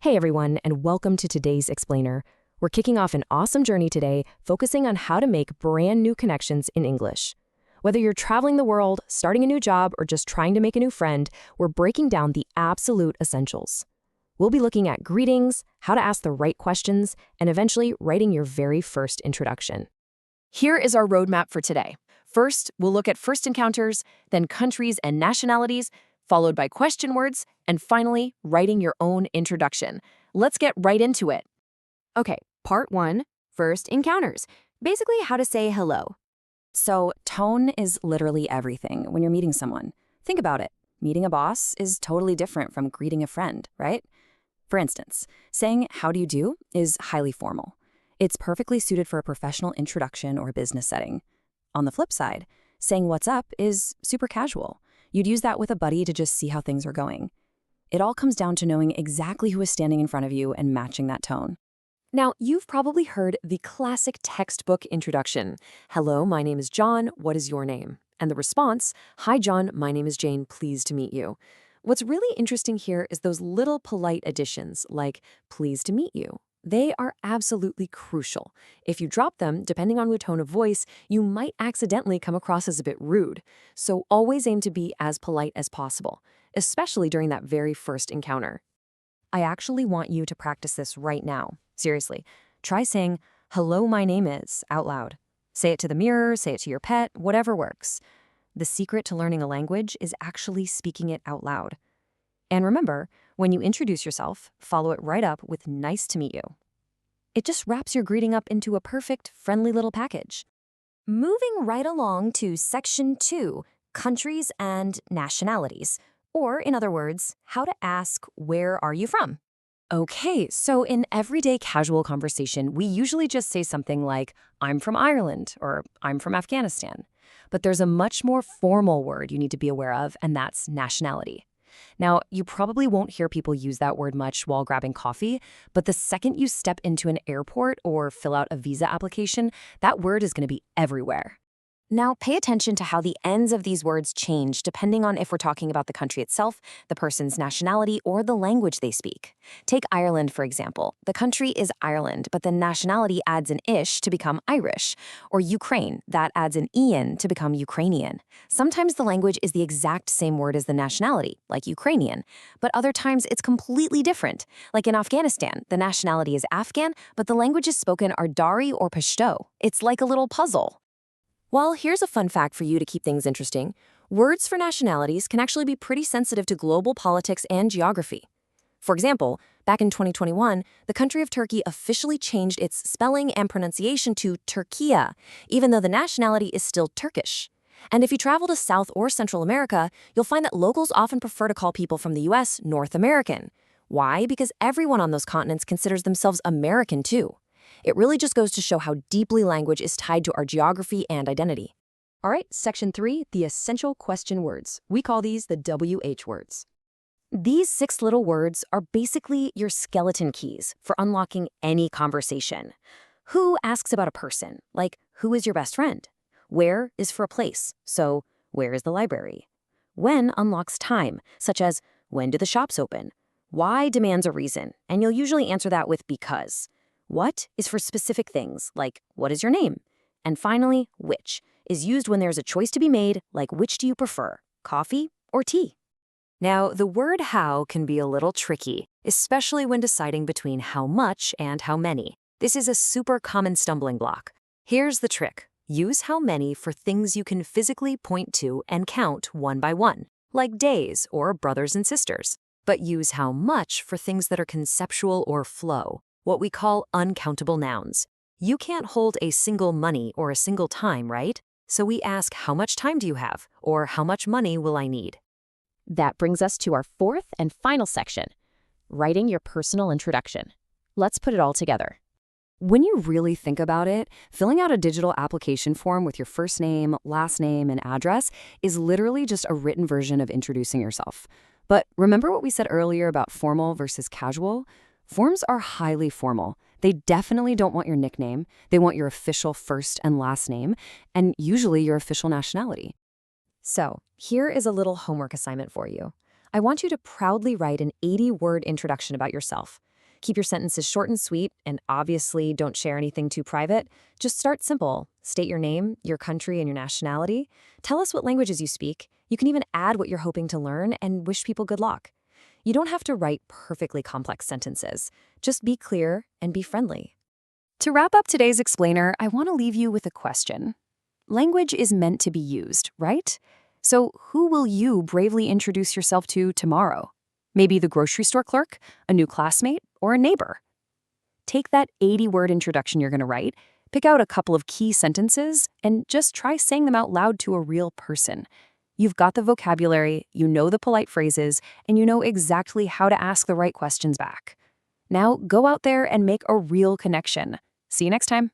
Hey everyone, and welcome to today's Explainer. We're kicking off an awesome journey today, focusing on how to make brand new connections in English. Whether you're traveling the world, starting a new job, or just trying to make a new friend, we're breaking down the absolute essentials. We'll be looking at greetings, how to ask the right questions, and eventually writing your very first introduction. Here is our roadmap for today. First, we'll look at first encounters, then countries and nationalities, followed by question words, and finally, writing your own introduction. Let's get right into it. Okay, part 1, first encounters. Basically, how to say hello. So, tone is literally everything when you're meeting someone. Think about it. Meeting a boss is totally different from greeting a friend, right? For instance, saying "how do you do" is highly formal. It's perfectly suited for a professional introduction or business setting. On the flip side, saying "what's up" is super casual. You'd use that with a buddy to just see how things are going. It all comes down to knowing exactly who is standing in front of you and matching that tone. Now, you've probably heard the classic textbook introduction. Hello, my name is John. What is your name? And the response, Hi, John, my name is Jane. Pleased to meet you. What's really interesting here is those little polite additions, like pleased to meet you. They are absolutely crucial. If you drop them, depending on your tone of voice, you might accidentally come across as a bit rude. So always aim to be as polite as possible, especially during that very first encounter. I actually want you to practice this right now. Seriously, try saying, hello, my name is, out loud. Say it to the mirror, say it to your pet, whatever works. The secret to learning a language is actually speaking it out loud. And remember, when you introduce yourself, follow it right up with nice to meet you. It just wraps your greeting up into a perfect, friendly little package. Moving right along to section 2, countries and nationalities. Or, in other words, how to ask, where are you from? Okay, so in everyday casual conversation, we usually just say something like, I'm from Ireland, or I'm from Afghanistan. But there's a much more formal word you need to be aware of, and that's nationality. Now, you probably won't hear people use that word much while grabbing coffee, but the second you step into an airport or fill out a visa application, that word is going to be everywhere. Now, pay attention to how the ends of these words change depending on if we're talking about the country itself, the person's nationality, or the language they speak. Take Ireland, for example. The country is Ireland, but the nationality adds an ish to become Irish. Or Ukraine, that adds an ian to become Ukrainian. Sometimes the language is the exact same word as the nationality, like Ukrainian, but other times it's completely different. Like in Afghanistan, the nationality is Afghan, but the languages spoken are Dari or Pashto. It's like a little puzzle. Well, here's a fun fact for you to keep things interesting. Words for nationalities can actually be pretty sensitive to global politics and geography. For example, back in 2021, the country of Turkey officially changed its spelling and pronunciation to Turkiya, even though the nationality is still Turkish. And if you travel to South or Central America, you'll find that locals often prefer to call people from the US North American. Why? Because everyone on those continents considers themselves American too. It really just goes to show how deeply language is tied to our geography and identity. All right, section 3, the essential question words. We call these the WH words. These 6 little words are basically your skeleton keys for unlocking any conversation. Who asks about a person, like who is your best friend? Where is for a place, so where is the library? When unlocks time, such as when do the shops open? Why demands a reason, and you'll usually answer that with because. What is for specific things, like what is your name? And finally, which is used when there's a choice to be made, like which do you prefer, coffee or tea? Now, the word how can be a little tricky, especially when deciding between how much and how many. This is a super common stumbling block. Here's the trick. Use how many for things you can physically point to and count one by one, like days or brothers and sisters. But use how much for things that are conceptual or flow, what we call uncountable nouns. You can't hold a single money or a single time, right? So we ask, how much time do you have? Or how much money will I need? That brings us to our fourth and final section, writing your personal introduction. Let's put it all together. When you really think about it, filling out a digital application form with your first name, last name, and address is literally just a written version of introducing yourself. But remember what we said earlier about formal versus casual? Forms are highly formal. They definitely don't want your nickname. They want your official first and last name, and usually your official nationality. So, here is a little homework assignment for you. I want you to proudly write an 80-word introduction about yourself. Keep your sentences short and sweet, and obviously don't share anything too private. Just start simple. State your name, your country, and your nationality. Tell us what languages you speak. You can even add what you're hoping to learn and wish people good luck. You don't have to write perfectly complex sentences. Just be clear and be friendly. To wrap up today's explainer, I want to leave you with a question. Language is meant to be used, right? So who will you bravely introduce yourself to tomorrow? Maybe the grocery store clerk, a new classmate, or a neighbor. Take that 80-word introduction you're going to write, pick out a couple of key sentences, and just try saying them out loud to a real person. You've got the vocabulary, you know the polite phrases, and you know exactly how to ask the right questions back. Now go out there and make a real connection. See you next time.